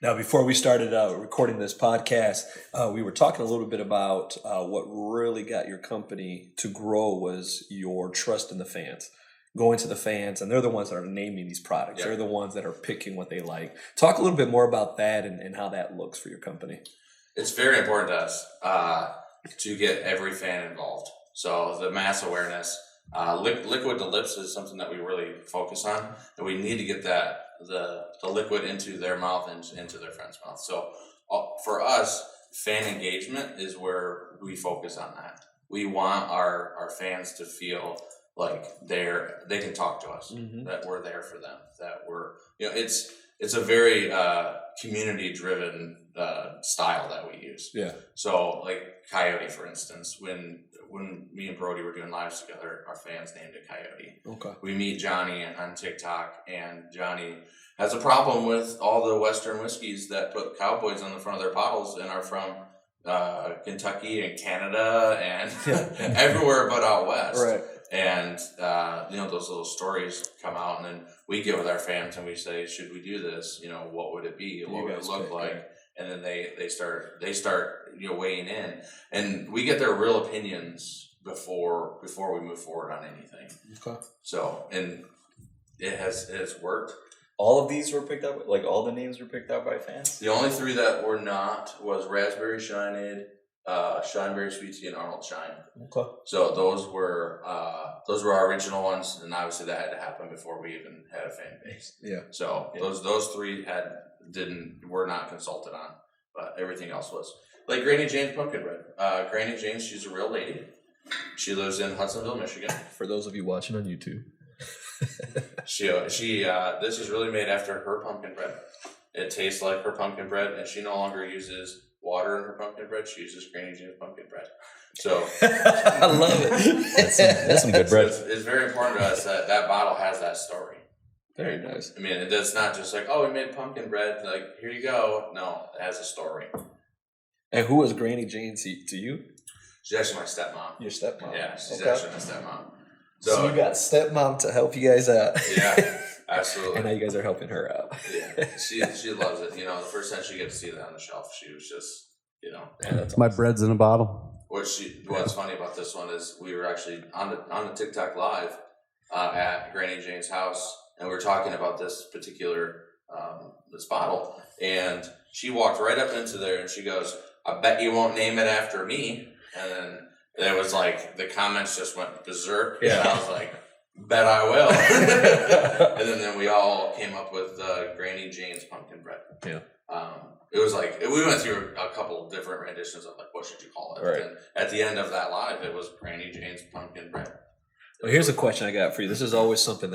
Now, before we started recording this podcast, we were talking a little bit about what really got your company to grow was your trust in the fans. Going to the fans, and they're the ones that are naming these products. Yep. They're the ones that are picking what they like. Talk a little bit more about that and how that looks for your company. It's very important to us to get every fan involved. So the mass awareness. Liquid to lips is something that we really focus on, and we need to get the liquid into their mouth and into their friend's mouth. So for us, fan engagement is where we focus on that. We want our fans to feel like they can talk to us, that we're there for them, that we're, it's a very community driven style that we use. Yeah. So like Coyote, for instance, when me and Brody were doing lives together, our fans named it Coyote. Okay. We meet Johnny on TikTok, and Johnny has a problem with all the Western whiskeys that put cowboys on the front of their bottles and are from Kentucky and Canada and everywhere but out west. Right. And those little stories come out, and then we get with our fans and we say, should we do this? What would it be? What would it look like? Yeah. And then they start weighing in, and we get their real opinions before we move forward on anything. Okay. So, and it has worked. All of these were picked up, like all the names were picked out by fans? The only 3 that were not was Raspberry Shineade, Shineberry Sweet Tea, and Arnold Shine. Okay. So those were our original ones, and obviously that had to happen before we even had a fan base. Yeah. So those 3 were not consulted on, but everything else was. Like Granny Jane's Pumpkin Bread. Granny Jane, she's a real lady. She lives in Hudsonville, Michigan. For those of you watching on YouTube. She this is really made after her pumpkin bread. It tastes like her pumpkin bread, and she no longer uses water in her pumpkin bread. She uses Granny Jane's pumpkin bread. So I love it. That's some good bread. So it's very important to us that bottle has that story. Very nice. I mean, it's not just like, oh, we made pumpkin bread, like, here you go. No, it has a story. And who was Granny Jane to you? She's actually my stepmom. Your stepmom. Yeah, she's actually my stepmom. So you got stepmom to help you guys out. Yeah, absolutely. And now you guys are helping her out. Yeah, she loves it. The first time she got to see that on the shelf, she was just, Yeah, that's my bread's in a bottle. What's funny about this one is we were actually on the TikTok live at Granny Jane's house, and we were talking about this particular this bottle, and she walked right up into there and she goes, "I bet you won't name it after me." And then it was like the comments just went berserk. Yeah. And I was like, bet I will. And then we all came up with Granny Jane's Pumpkin Bread. Yeah. It was like, we went through a couple of different renditions of like, what should you call it? Right. And at the end of that live, it was Granny Jane's Pumpkin Bread. Well, here's a question I got for you. This is always something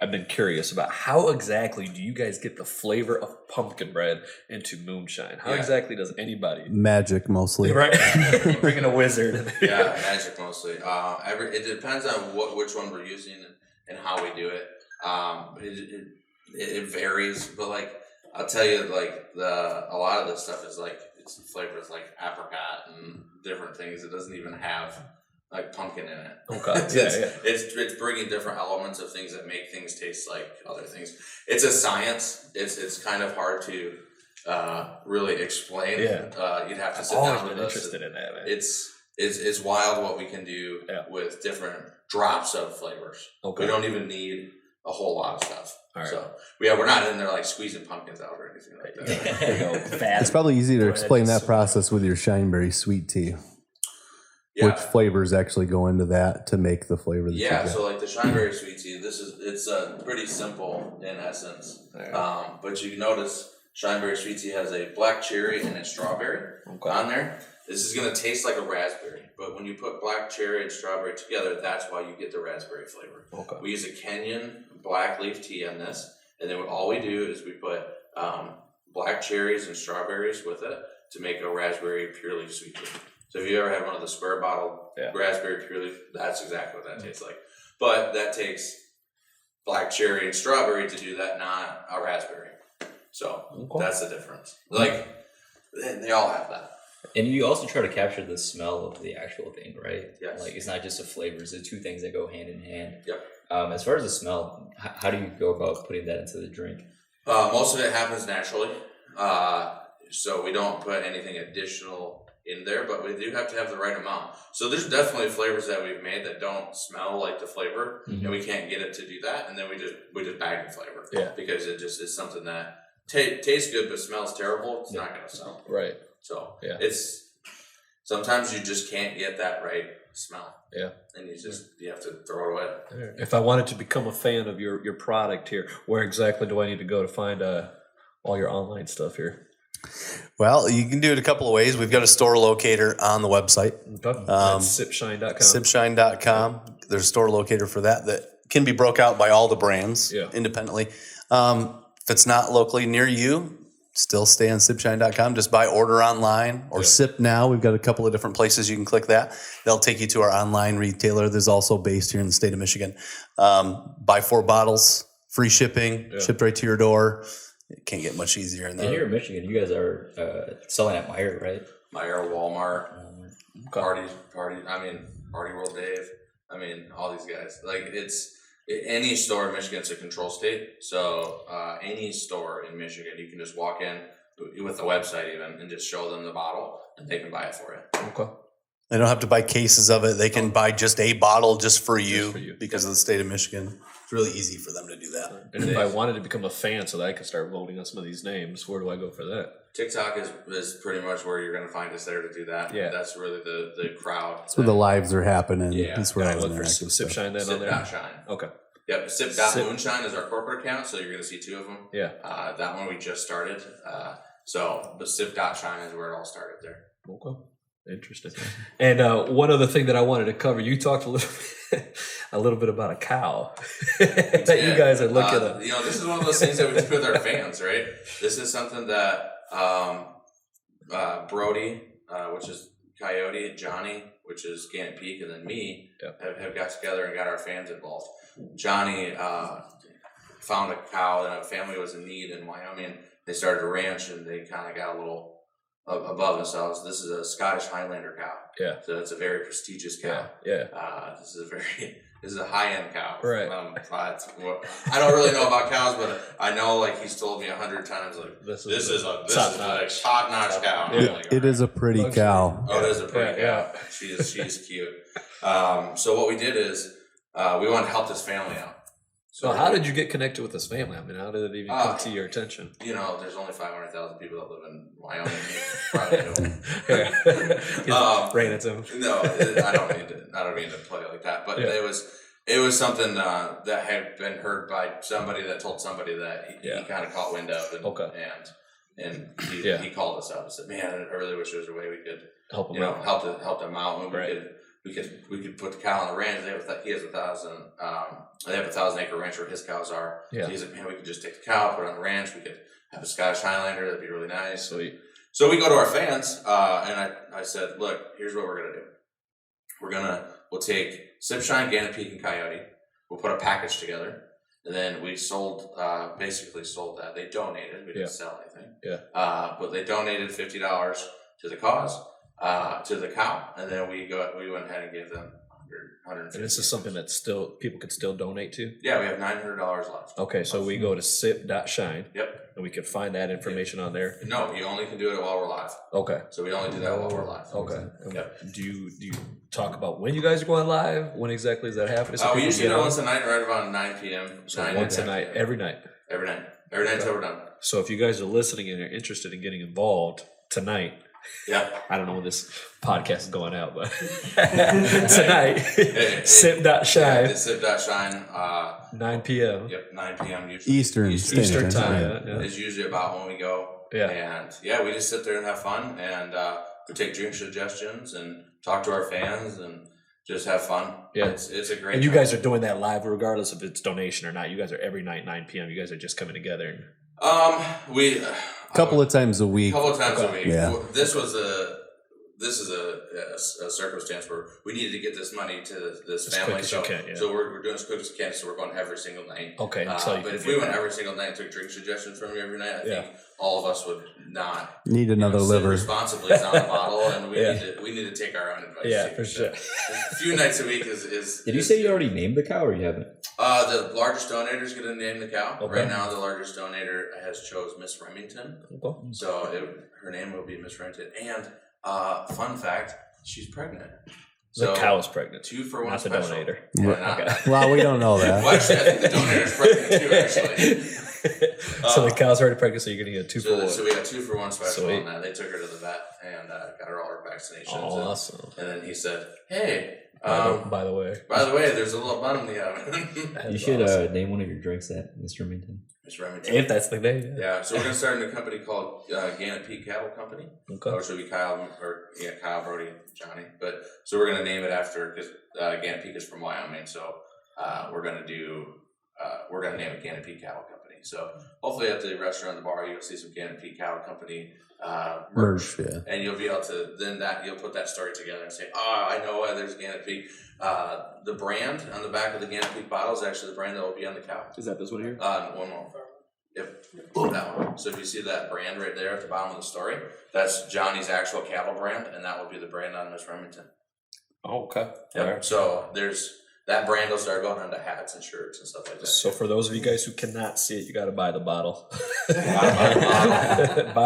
I've been curious about. How exactly do you guys get the flavor of pumpkin bread into moonshine? How exactly does anybody? Magic mostly. Right. You're bringing a wizard. Yeah, magic mostly. It depends on which one we're using and how we do it. It varies, but like I'll tell you, like a lot of this stuff is like it's flavors like apricot and different things. It doesn't even have like pumpkin in it. Okay. It's bringing different elements of things that make things taste like other things. It's a science. It's kind of hard to really explain. Yeah. You'd have to sit down with us. Interested in that. Man. It's wild what we can do with different drops of flavors. Okay. We don't even need a whole lot of stuff. All right. So we're not in there like squeezing pumpkins out or anything like that. It's probably easy to explain that process with your Shineberry sweet tea. Yeah. Which flavors actually go into that to make the flavor that you get? So like the Shineberry sweet tea, it's pretty simple in essence. But you can notice Shineberry sweet tea has a black cherry and a strawberry on there. This is going to taste like a raspberry, but when you put black cherry and strawberry together, that's why you get the raspberry flavor. Okay. We use a Kenyan black leaf tea on this, and then all we do is we put black cherries and strawberries with it to make a raspberry pure leaf sweet tea. So if you ever had one of the square bottle raspberry pure leaf, that's exactly what that tastes like. But that takes black cherry and strawberry to do that, not a raspberry. So that's the difference. Like they all have that. And you also try to capture the smell of the actual thing, right? Yes. Like it's not just a flavor; it's the two things that go hand in hand. Yep. As far as the smell, how do you go about putting that into the drink? Most of it happens naturally, so we don't put anything additional in there, but we do have to have the right amount. So there's definitely flavors that we've made that don't smell like the flavor, and we can't get it to do that, and then we just bag the flavor, because it just is something that tastes good but smells terrible. It's not going to sell, right? So it's sometimes you just can't get that right smell, and you have to throw it away. If I wanted to become a fan of your product here, where exactly do I need to go to find all your online stuff here? Well, you can do it a couple of ways. We've got a store locator on the website. Okay. Sipshine.com. Sipshine.com. There's a store locator for that can be broke out by all the brands independently. If it's not locally near you, still stay on sipshine.com. Just buy order online or Sip Now. We've got a couple of different places you can click that. They'll take you to our online retailer. There's also based here in the state of Michigan. Buy 4 bottles, free shipping, shipped right to your door. It can't get much easier than that. And here in Michigan, you guys are selling at Meijer, right? Meijer, Walmart, Party. I mean, Party World Dave. I mean, all these guys. Like, it's any store in Michigan. It's a control state. So any store in Michigan, you can just walk in with the website even and just show them the bottle, and they can buy it for you. Okay. They don't have to buy cases of it. They can buy just a bottle just for you because of the state of Michigan. It's really easy for them to do that. And if I wanted to become a fan so that I could start voting on some of these names, where do I go for that? TikTok is pretty much where you're going to find us there to do that. Yeah. That's really the crowd. That's where the lives are happening. Yeah. That's where all the Look for interactive Sip stuff. Shine then on there. Sip.shine. Okay. Yep, Sip.Moonshine is our corporate account, so you're going to see 2 of them. Yeah. That one we just started. But Sip.Shine is where it all started there. Okay. Interesting. And one other thing that I wanted to cover, you talked a little bit about a cow that you guys are looking at. This is one of those things that we do with our fans, right? This is something that Brody, which is Coyote, Johnny, which is Gannett Peak, and then me have got together and got our fans involved. Johnny found a cow that a family was in need in Wyoming. They started a ranch, and they kind of got a little above themselves. This is a Scottish Highlander cow. Yeah. So it's a very prestigious cow. Yeah. This is a high-end cow. Right. I don't really know about cows, but I know, like, he's told me 100 times, like, this is a top-notch cow. Yeah. Like, it is a pretty cow. Oh, it is a pretty cow. She is cute. So what we did is we wanted to help this family out. So how did you get connected with this family? I mean, how did it even come to your attention? There's only 500,000 people that live in Wyoming. You probably know. Rain at them. No, I don't mean to play like that. But it was something that had been heard by somebody that told somebody that he kind of caught wind of, and he called us up and said, "Man, I really wish there was a way we could help him out. Help them out, and we could put the cow on the ranch. They have 1,000 acre ranch where his cows are. Yeah. So he's like, man, we could just take the cow, put it on the ranch. We could have a Scottish Highlander. That'd be really nice. Sweet. So we go to our fans, and I said, look, here's what we're gonna do. We'll take Sip Shine, Gannett Peak, and Coyote. We'll put a package together, and then we basically sold that. They donated. We didn't sell anything. Yeah. But they donated $50 to the cause. To the cow, and then we went ahead and gave them $150. And this is something that people could still donate to? Yeah, we have $900 left. Okay, so we go to sip.shine. Yep. And we can find that information on there. No, you only can do it while we're live. Okay. So we only do that while we're live. Okay. Yep. Do you talk about when you guys are going live? When exactly does that happen? We usually do it once a night, right around 9 p.m. So once a night, every night? Every night until we're done. So if you guys are listening and are interested in getting involved tonight, I don't know when this podcast is going out, but tonight, sip.shine. Yeah, sip.shine. 9 p.m. Yep, 9 p.m. usually. Eastern time. Is usually about when we go. Yeah. And we just sit there and have fun, and we take drink suggestions and talk to our fans and just have fun. Yeah. It's a great And you guys are doing that live regardless if it's donation or not. You guys are every night, 9 p.m. You guys are just coming together. Couple of times a week. Yeah. This is a circumstance where we needed to get this money to this family. So we're doing as quick as we can. So we're going every single night. Okay. But if we went every single night and took drink suggestions from you every night, I think all of us would not need another liver. Responsibly on the bottle, and we need to take our own advice. Yeah, for sure. A few nights a week is. Did you say you already named the cow, or you haven't? The largest donator is going to name the cow. Okay. Right now, the largest donator has chose Miss Remington. Okay. So her name will be Miss Remington. And fun fact, she's pregnant. The cow is pregnant. 2 for 1 not special. The donator. Okay. Well, we don't know that. Well, actually, I think the donator is pregnant too, actually. So the cow's already pregnant, so you're going to get 2 for 1. So we got 2 for 1 special on that. They took her to the vet and got her all her vaccinations. Oh, awesome. And then he said, hey, by the way, there's a little bun in the oven. You should name one of your drinks that, Mr. Remington. Mr. Remington. If that's the name. Yeah. So we're gonna start a new company called Gannett Peak Cattle Company. Okay. Which will be Kyle, Brody, Johnny. But so we're gonna name it after because Gannett Peak is from Wyoming. So we're gonna name it Gannett Peak Cattle Company. So hopefully at the restaurant, the bar, you'll see some Canopy Cattle Company merch, and you'll be able to you'll put that story together and say, I know why there's Canopy. The brand on the back of the Canopy bottle is actually the brand that will be on the cow. Is that this one here? One more. Yep, that one. So if you see that brand right there at the bottom of the story, that's Johnny's actual cattle brand, and that will be the brand on Miss Remington. Oh, okay. Yep. Right. So that brand will start going onto hats and shirts and stuff like that. So for those of you guys who cannot see it, you got to buy the bottle. Buy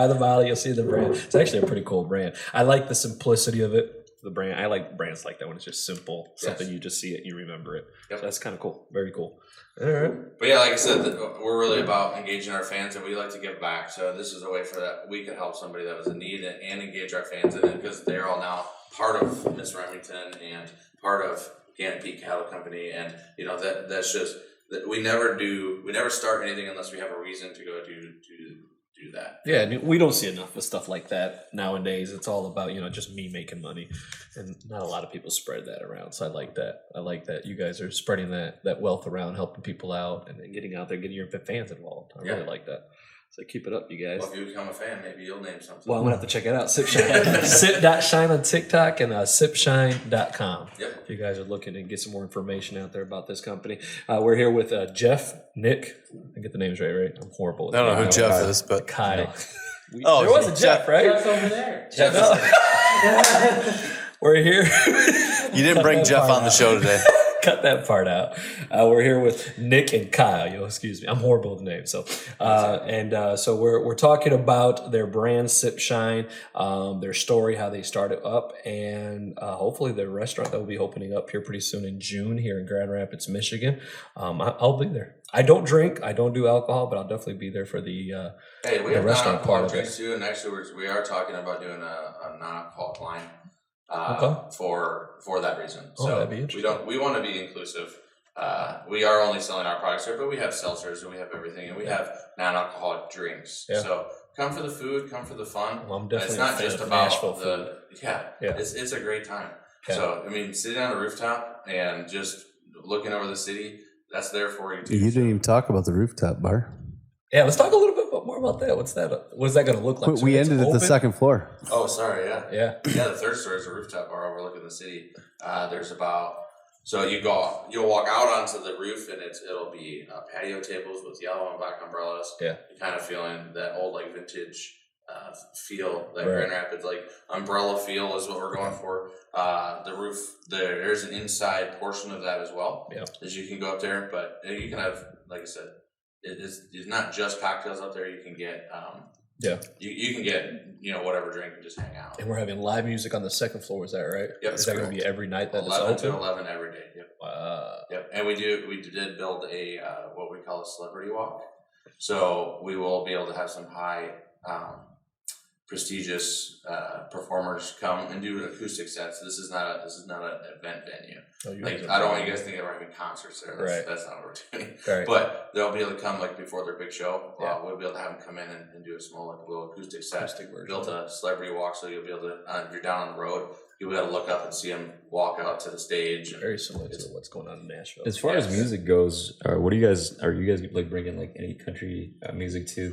the bottle, you'll see the brand. It's actually a pretty cool brand. I like the simplicity of it. The brand, I like brands like that when it's just simple, something you just see it, you remember it. Yep. So that's kind of cool. Very cool. All right. But yeah, like I said, we're really about engaging our fans, and we like to give back. So this is a way for that we could help somebody that was in need and engage our fans in it, because they're all now part of Miss Remington and part of Canopy Cattle Company, and that's just that we never start anything unless we have a reason to go do that. Yeah, and we don't see enough of stuff like that nowadays. It's all about, just me making money, and not a lot of people spread that around. So I like that. I like that you guys are spreading that wealth around, helping people out, and then getting out there, getting your fans involved. I really like that. So keep it up, you guys. Well, if you become a fan, maybe you'll name something. Well, I'm going to have to check it out. Sip Shine. Sip.shine on TikTok and sipshine.com. Yep. If you guys are looking to get some more information out there about this company. We're here with Jeff, Nick. I get the names right? I'm horrible with I don't know who Jeff is, but Kyle. There there was a Jeff, right? Jeff's over there. We're here. you didn't bring Jeff on the show today. Cut that part out. We're here with Nick and Kyle. Excuse me. I'm horrible with names. So, so we're talking about their brand Sip Shine, their story, how they started up, and hopefully their restaurant that will be opening up here pretty soon in June here in Grand Rapids, Michigan. I'll be there. I don't drink. I don't do alcohol, but I'll definitely be there for the we have restaurant part of it too, and actually we are talking about doing a non-alcoholic line. For that reason. So that'd be interesting. we want to be inclusive. We are only selling our products here, but we have seltzers and we have everything, and we have non-alcoholic drinks. Yeah. So come for the food, come for the fun. Well, I'm definitely it's not just about the yeah. It's a great time. Yeah. So sitting on a rooftop and just looking over the city, that's there for you too. You didn't even talk about the rooftop bar. Yeah, let's talk a little bit more about that. What's that? What is that going to look like? We ended at the second floor. Oh, sorry. Yeah. Yeah. Yeah. The third story is a rooftop bar overlooking the city. You'll walk out onto the roof, and it'll be patio tables with yellow and black umbrellas. Yeah. You're kind of feeling that old vintage feel, that Grand Rapids umbrella feel is what we're going for. The roof, there's an inside portion of that as well. Yeah. As you can go up there, but you can have, like I said, it's not just cocktails up there. You can get you can get whatever drink and just hang out. And we're having live music on the second floor. Is that right? Yep. Is that going to be every night that 11 it's open? to 11 every day. Yep. Wow. Yep. And we did build a what we call a celebrity walk. So we will be able to have some high prestigious performers come and do acoustic sets. This is not an event venue. I don't want you guys to think that we're having concerts there. That's not what we're doing. Right. But they'll be able to come before their big show. We'll be able to have them come in and do a small little acoustic set. Build a celebrity walk, so you'll be able to if you're down on the road, you'll be able to look up and see them walk out to the stage. Very similar to what's going on in Nashville. As far as music goes, what are you guys bringing any country music to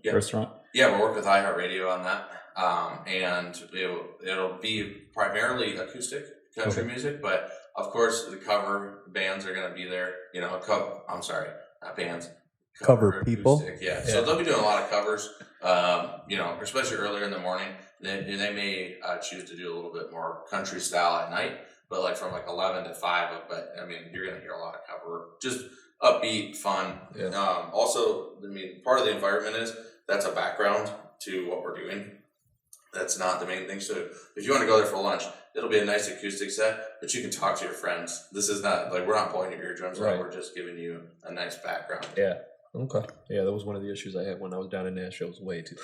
the restaurant? Yeah, we're working with iHeartRadio on that, and it'll be primarily acoustic country music, but of course the cover bands are going to be there. Not bands. Cover people. Yeah, so they'll be doing a lot of covers. Especially earlier in the morning. They may choose to do a little bit more country style at night, but from 11 to 5. But you're going to hear a lot of cover, just upbeat, fun. Yeah. Also, part of the environment is that's a background to what we're doing. That's not the main thing. So if you want to go there for lunch, it'll be a nice acoustic set, but you can talk to your friends. This is not we're not pulling your eardrums out. We're just giving you a nice background. Yeah. Okay. Yeah, that was one of the issues I had when I was down in Nashville. It was way too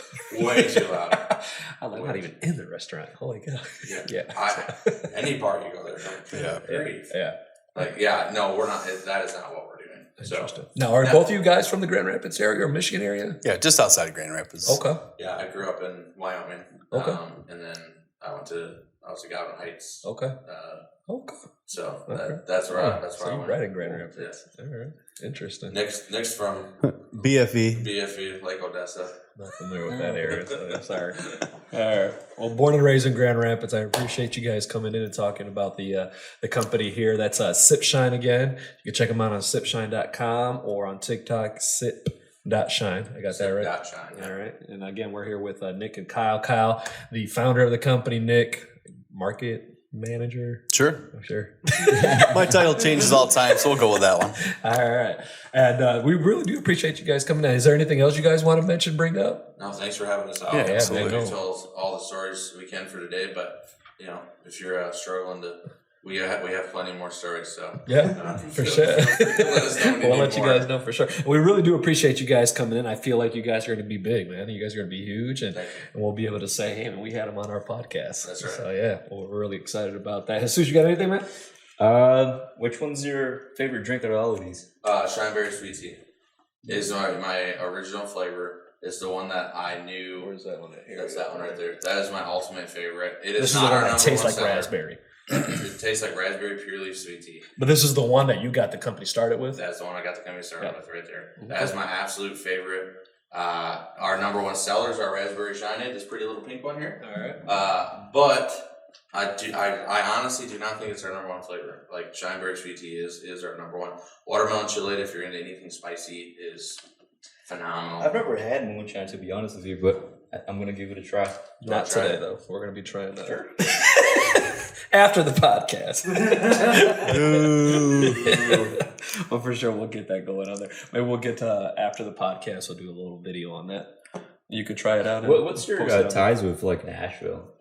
loud. I'm not even in the restaurant. Holy cow. Yeah. Any bar you go there. Yeah. No, we're not. That is not what we're doing. Interesting. Now, are both of you guys from the Grand Rapids area or Michigan area? Yeah, just outside of Grand Rapids. Okay. Yeah, I grew up in Wyoming. Okay. And then I was in Gaudin Heights. Okay. Okay. So Okay. that's where I So I you went. right in Grand Rapids. Yeah. All right. Interesting. Next from BFE. BFE, Lake Odessa. Not familiar with that area, so I'm sorry. All right. Well, born and raised in Grand Rapids, I appreciate you guys coming in and talking about the company here. That's Sip Shine again. You can check them out on sipshine.com or on TikTok, sip.shine. I got that right? Shine, yeah. All right. And again, we're here with Nick and Kyle. Kyle, the founder of the company, Nick, market manager. Sure. Sure. My title changes all the time, so we'll go with that one. All right. And we really do appreciate you guys coming in. Is there anything else you guys want to mention, bring up? No, thanks for having us out. Yeah, absolutely. We tell us all the stories we can for today, but if you're struggling to, we have plenty more stories. So for sure. We'll let you guys know for sure. We really do appreciate you guys coming in. I feel like you guys are going to be big, man. You guys are going to be huge, and we'll be able to say, hey, man, we had them on our podcast. That's right. So we're really excited about that. Jesus, you got anything, man? Which one's your favorite drink out of all of these? Shineberry sweet tea is my original flavor. It's the one that I knew. Where's that one? That's that one right there. That is my ultimate favorite. It is This is not the our one that number tastes one like seller. raspberry. It tastes like raspberry pure leaf sweet tea. But this is the one that you got the company started with? That's the one I got the company started with right there. Okay. That is my absolute favorite. Our number one sellers are raspberry shine, this pretty little pink one here. All right. But I honestly do not think it's our number one flavor. Like Shineberry sweet tea is our number one. Watermelon chilled, if you're into anything spicy, is phenomenal. I've never had moonshine, to be honest with you, but I'm going to give it a try. Not today, though. We're going to be trying that. Sure. After the podcast. Well, for sure, we'll get that going on there. Maybe we'll get to after the podcast. We'll do a little video on that. You could try it out. What's your ties with like Nashville?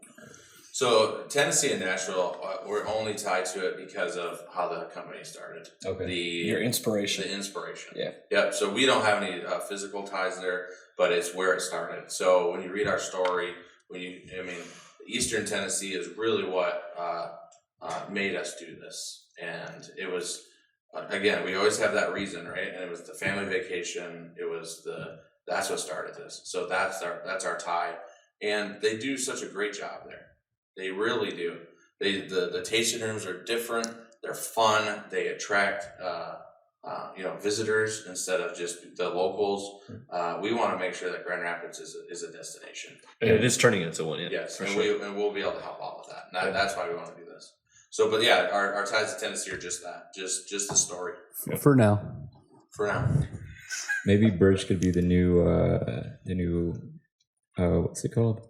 So Tennessee and Nashville, we're only tied to it because of how the company started. Okay. Your inspiration. The inspiration. Yeah. Yep. So we don't have any physical ties there, but it's where it started. So when you read our story, Eastern Tennessee is really what made us do this. And it was, again, we always have that reason, right? And it was the family vacation. It was that's what started this. So that's our tie. And they do such a great job there. They really do. The tasting rooms are different. They're fun. They attract, visitors instead of just the locals. We want to make sure that Grand Rapids is a destination. And it is turning into one. Yes, and we'll be able to help out with that. And that's why we want to do this. So, but yeah, our ties to Tennessee are just that, just the story. For now. For now. Maybe Birch could be the new what's it called?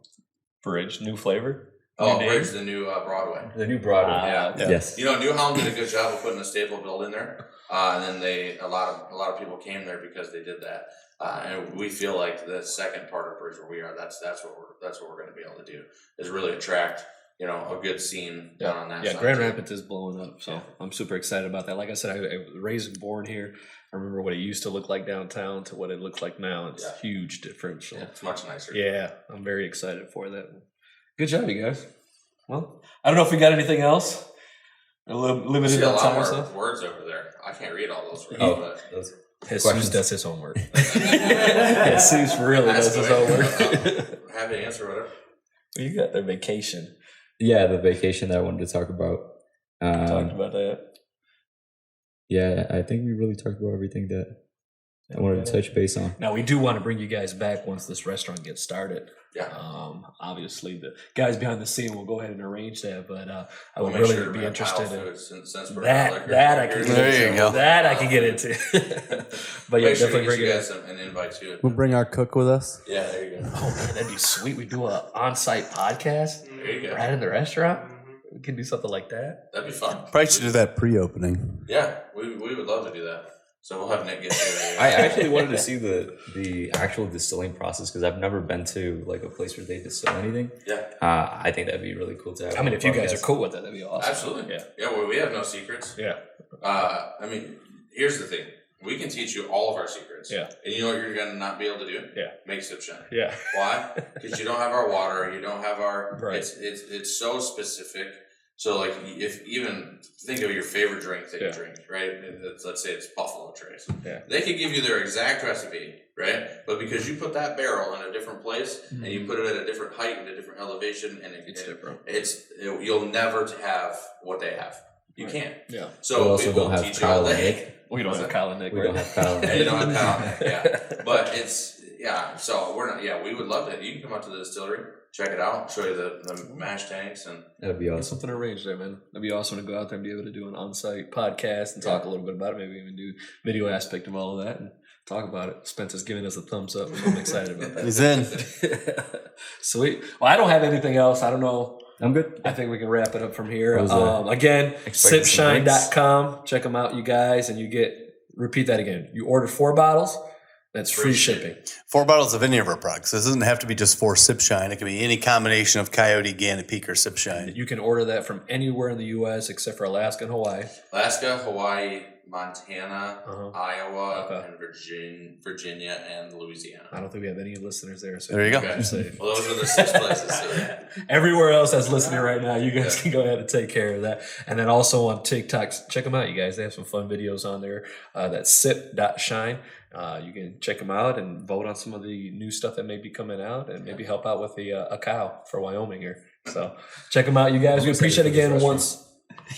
Bridge, new flavor. Oh, Bridge, the new Broadway. The new Broadway. Yeah. Yes. New Holland did a good job of putting a staple build in there, and then a lot of people came there because they did that. And we feel like the second part of Bridge where we are, that's what we're going to be able to do is really attract a good scene down on that side. Yeah, Grand Rapids is blowing up, so I'm super excited about that. Like I said, I was raised and born here. I remember what it used to look like downtown to what it looks like now. It's a huge difference. So. Yeah, it's much nicer. Yeah, I'm very excited for that. Good job, you guys. Well, I don't know if we got anything else. A little limited on time or so. Words over there. I can't read all those words. Those Jesus does his homework. Jesus really does his homework. Happy to answer whatever. You got their vacation. Yeah, the vacation that I wanted to talk about. Talked about that. Yeah, I think we really talked about everything that I wanted to touch base on. Now, we do want to bring you guys back once this restaurant gets started. Yeah. Obviously, the guys behind the scene will go ahead and arrange that, but I would make really sure be to interested food in since we're that. I can get There into. you go. That I can get into. But yeah, make sure definitely to bring get you it guys an invite to it. We'll bring our cook with us. Yeah, there you go. Oh man, that'd be sweet. We do a on-site podcast There you go. right in the restaurant. We can do something like that. That'd be fun. Probably should do that pre-opening. Yeah, we would love to do that. So we'll have Nick get you. I actually wanted to see the actual distilling process because I've never been to like a place where they distill anything. Yeah. I think that'd be really cool to have. I mean, on if the you guys are podcast. cool with it, that'd be awesome. Absolutely. Yeah. Yeah, well, we have no secrets. Yeah. Here's the thing. We can teach you all of our secrets. Yeah. And you know what you're going to not be able to do? Yeah. Make Sip Shine. Yeah. Why? Because you don't have our water. You don't have our... Right. It's so specific So like if even think of your favorite drink that you drink, right? Let's say it's Buffalo Trace. Yeah. They could give you their exact recipe, right? But because you put that barrel in a different place and you put it at a different height and a different elevation, and it's different. You'll never have what they have. You can't. Yeah. So we also don't have Kyle and Nick. We don't have Kyle and Nick. We don't have Kyle and Nick. You don't have Kyle and Nick. Yeah. But so we're not. Yeah, we would love that. You can come out to the distillery. Check it out. Show you the mash tanks, and that'd be awesome. Something arranged there, man. That'd be awesome to go out there and be able to do an on-site podcast and talk a little bit about it. Maybe even do video aspect of all of that and talk about it. Spencer's giving us a thumbs up. So I'm excited about that. He's in. Sweet. Well, I don't have anything else. I don't know. I'm good. I think we can wrap it up from here. Again, sipshine.com. Check them out, you guys, and repeat that again. You order 4 bottles. That's free shipping. 4 bottles of any of our products. This doesn't have to be just 4 Sip Shine. It can be any combination of Coyote, Gannett Peak, or Sip Shine. You can order that from anywhere in the U.S. except for Alaska and Hawaii. Alaska, Hawaii, Montana, Iowa, and Virginia, and Louisiana. I don't think we have any listeners there. So there you go. Okay. Well, those are the 6 places. So. Everywhere else that's listening right now, you guys can go ahead and take care of that. And then also on TikTok, check them out, you guys. They have some fun videos on there. That's sip.shine. You can check them out and vote on some of the new stuff that may be coming out, and maybe help out with a cow for Wyoming here. So check them out, you guys. We appreciate it again once.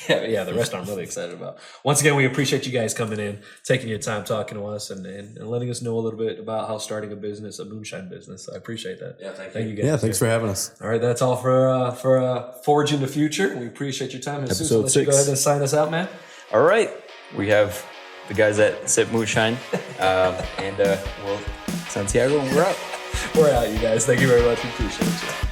Yeah, the rest I'm really excited about. Once again, we appreciate you guys coming in, taking your time talking to us, and letting us know a little bit about how starting a moonshine business. I appreciate that. Yeah, thank you guys. Yeah, thanks for having us. All right, that's all for Forging the Future. We appreciate your time. Episode 6. You go ahead and sign us out, man. All right, we have the guys at Sip Moonshine, and Santiago, and we're out. We're out, you guys. Thank you very much. We appreciate you.